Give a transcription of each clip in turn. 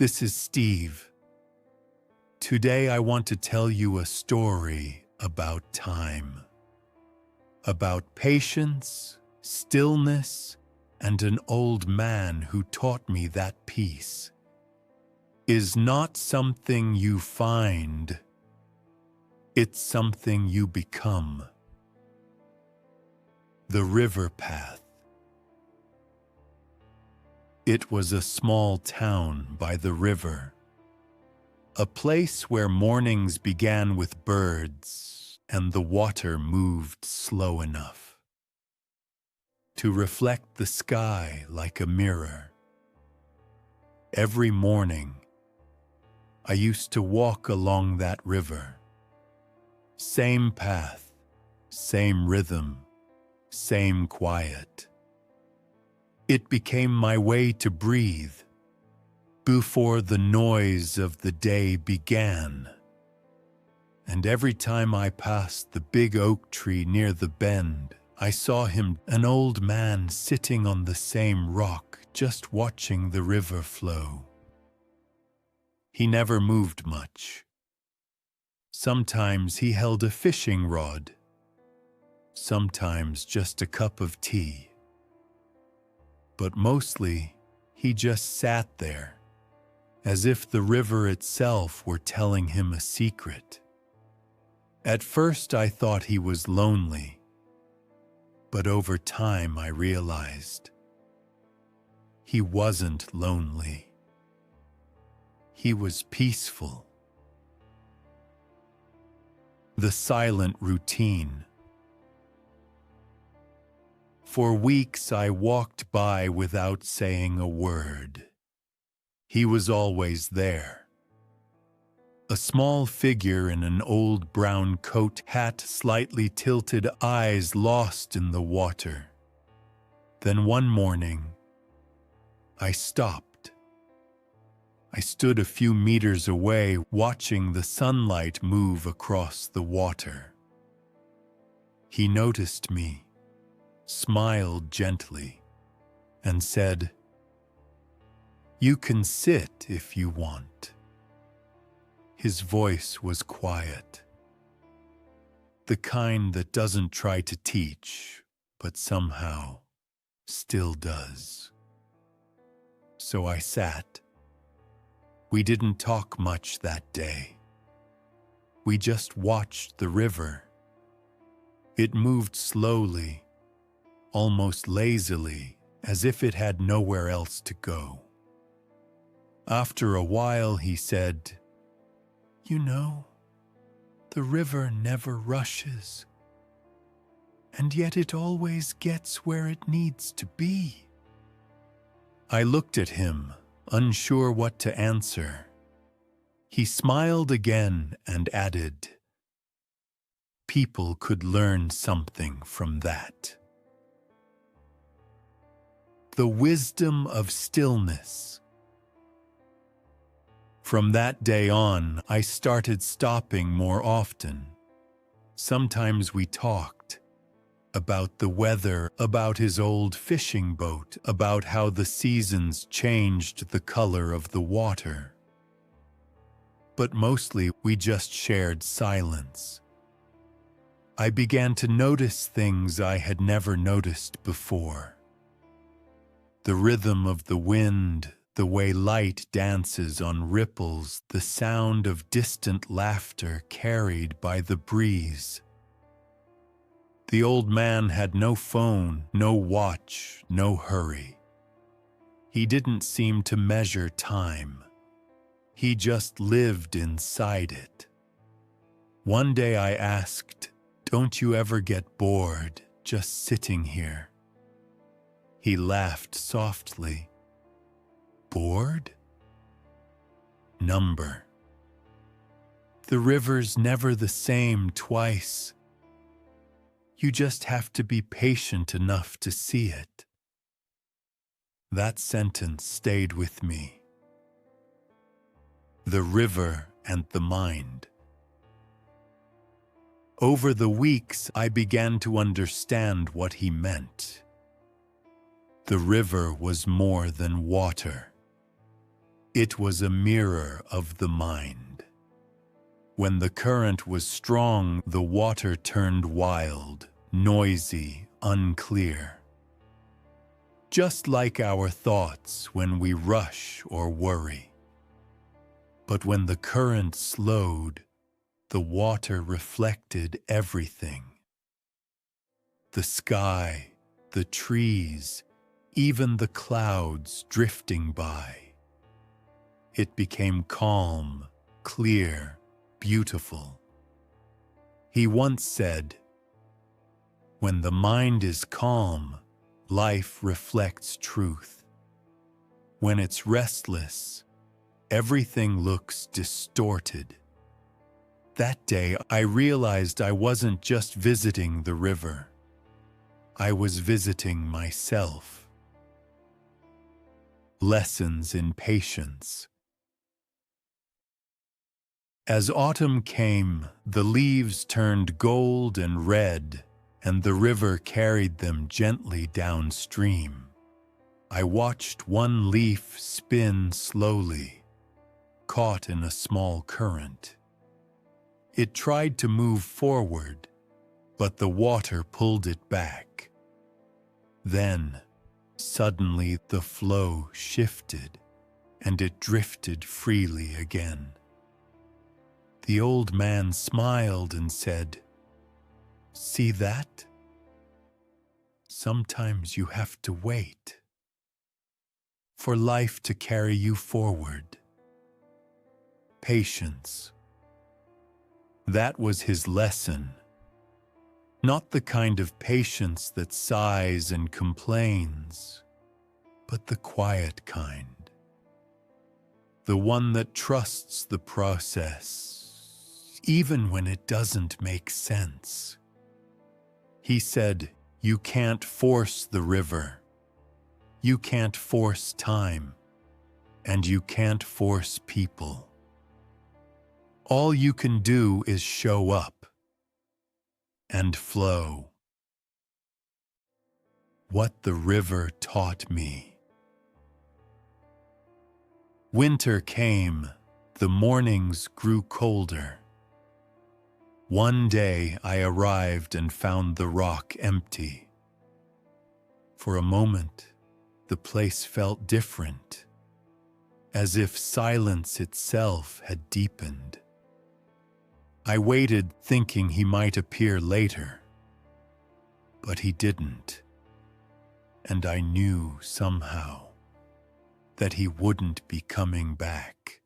This is Steve. Today I want to tell you a story about time. About patience, stillness, and an old man who taught me that peace is not something you find, it's something you become. The river path. It was a small town by the river, a place where mornings began with birds and the water moved slow enough to reflect the sky like a mirror. Every morning, I used to walk along that river. Same path, same rhythm, same quiet. It became my way to breathe before the noise of the day began. And every time I passed the big oak tree near the bend, I saw him, an old man sitting on the same rock, just watching the river flow. He never moved much. Sometimes he held a fishing rod, sometimes just a cup of tea. But mostly, he just sat there, as if the river itself were telling him a secret. At first I thought he was lonely, but over time I realized he wasn't lonely. He was peaceful. The silent routine. For weeks I walked by without saying a word. He was always there. A small figure in an old brown coat, hat slightly tilted, eyes lost in the water. Then one morning, I stopped. I stood a few meters away, watching the sunlight move across the water. He noticed me, smiled gently, and said, "You can sit if you want." His voice was quiet, the kind that doesn't try to teach, but somehow still does. So I sat. We didn't talk much that day. We just watched the river. It moved slowly, almost lazily, as if it had nowhere else to go. After a while he said, "You know, the river never rushes, and yet it always gets where it needs to be." I looked at him, unsure what to answer. He smiled again and added, "People could learn something from that." The wisdom of stillness. From that day on, I started stopping more often. Sometimes we talked about the weather, about his old fishing boat, about how the seasons changed the color of the water. But mostly we just shared silence. I began to notice things I had never noticed before. The rhythm of the wind, the way light dances on ripples, the sound of distant laughter carried by the breeze. The old man had no phone, no watch, no hurry. He didn't seem to measure time. He just lived inside it. One day I asked, "Don't you ever get bored just sitting here?" He laughed softly. "Bored? Number. The river's never the same twice. You just have to be patient enough to see it." That sentence stayed with me. The river and the mind. Over the weeks, I began to understand what he meant. The river was more than water. It was a mirror of the mind. When the current was strong, the water turned wild, noisy, unclear. Just like our thoughts when we rush or worry. But when the current slowed, the water reflected everything. The sky, the trees, even the clouds drifting by. It became calm, clear, beautiful. He once said, "When the mind is calm, life reflects truth. When it's restless, everything looks distorted." That day, I realized I wasn't just visiting the river. I was visiting myself. Lessons in patience. As autumn came, the leaves turned gold and red, and the river carried them gently downstream. I watched one leaf spin slowly, caught in a small current. It tried to move forward, but the water pulled it back. Then, suddenly the flow shifted, and it drifted freely again. The old man smiled and said, "See that? Sometimes you have to wait for life to carry you forward." Patience. That was his lesson. Not the kind of patience that sighs and complains, but the quiet kind. The one that trusts the process, even when it doesn't make sense. He said, "You can't force the river. You can't force time. And you can't force people. All you can do is show up and flow." What the river taught me. Winter came, the mornings grew colder. One day I arrived and found the rock empty. For a moment, the place felt different, as if silence itself had deepened. I waited, thinking he might appear later, but he didn't, and I knew somehow that he wouldn't be coming back.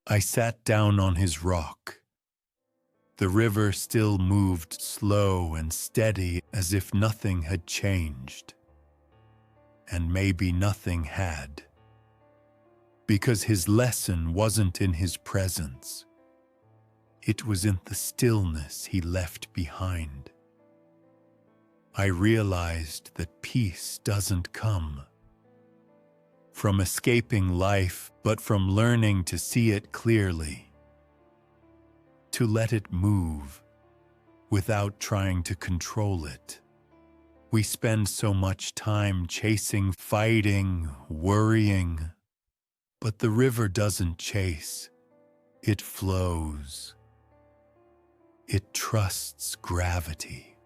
I sat down on his rock. The river still moved slow and steady, as if nothing had changed. And maybe nothing had, because his lesson wasn't in his presence. It was in the stillness he left behind. I realized that peace doesn't come from escaping life, but from learning to see it clearly, to let it move without trying to control it. We spend so much time chasing, fighting, worrying, but the river doesn't chase, it flows. It trusts gravity.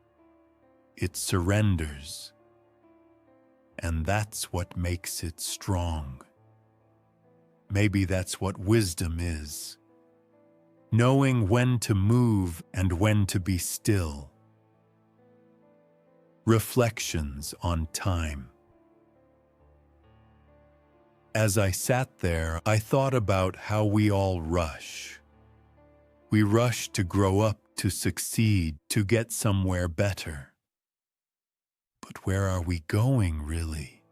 It surrenders. And that's what makes it strong. Maybe that's what wisdom is. Knowing when to move and when to be still. Reflections on time. As I sat there, I thought about how we all rush. We rush to grow up, to succeed, to get somewhere better. But where are we going, really?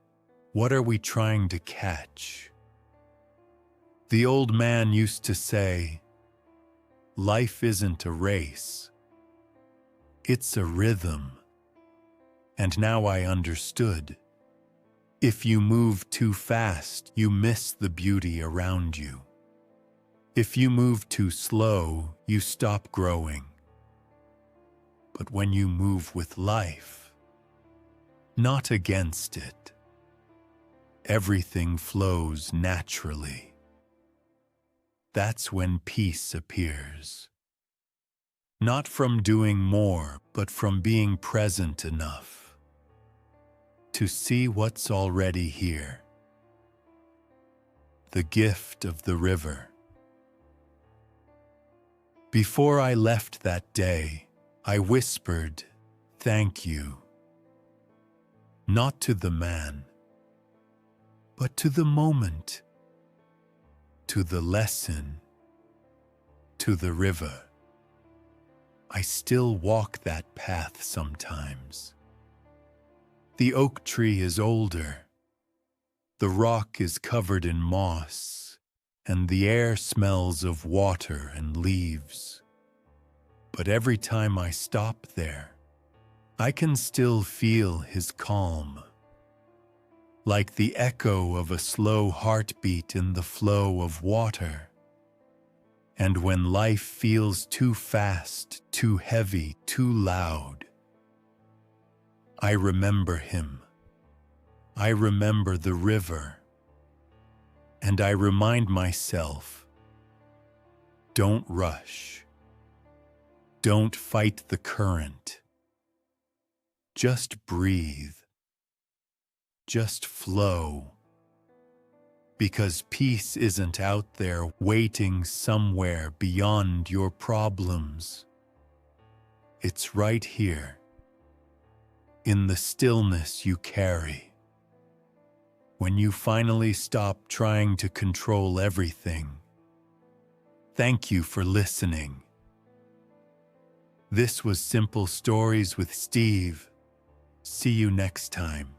What are we trying to catch? The old man used to say, "Life isn't a race. It's a rhythm." And now I understood. If you move too fast, you miss the beauty around you. If you move too slow, you stop growing. But when you move with life, not against it, everything flows naturally. That's when peace appears. Not from doing more, but from being present enough to see what's already here. The gift of the river. Before I left that day, I whispered, "Thank you." Not to the man, but to the moment, to the lesson, to the river. I still walk that path sometimes. The oak tree is older. The rock is covered in moss, and the air smells of water and leaves. But every time I stop there, I can still feel his calm, like the echo of a slow heartbeat in the flow of water. And when life feels too fast, too heavy, too loud, I remember him. I remember the river. And I remind myself, don't rush. Don't fight the current. Just breathe. Just flow. Because peace isn't out there waiting somewhere beyond your problems. It's right here, in the stillness you carry. When you finally stop trying to control everything. Thank you for listening. This was Simple Stories with Steve. See you next time.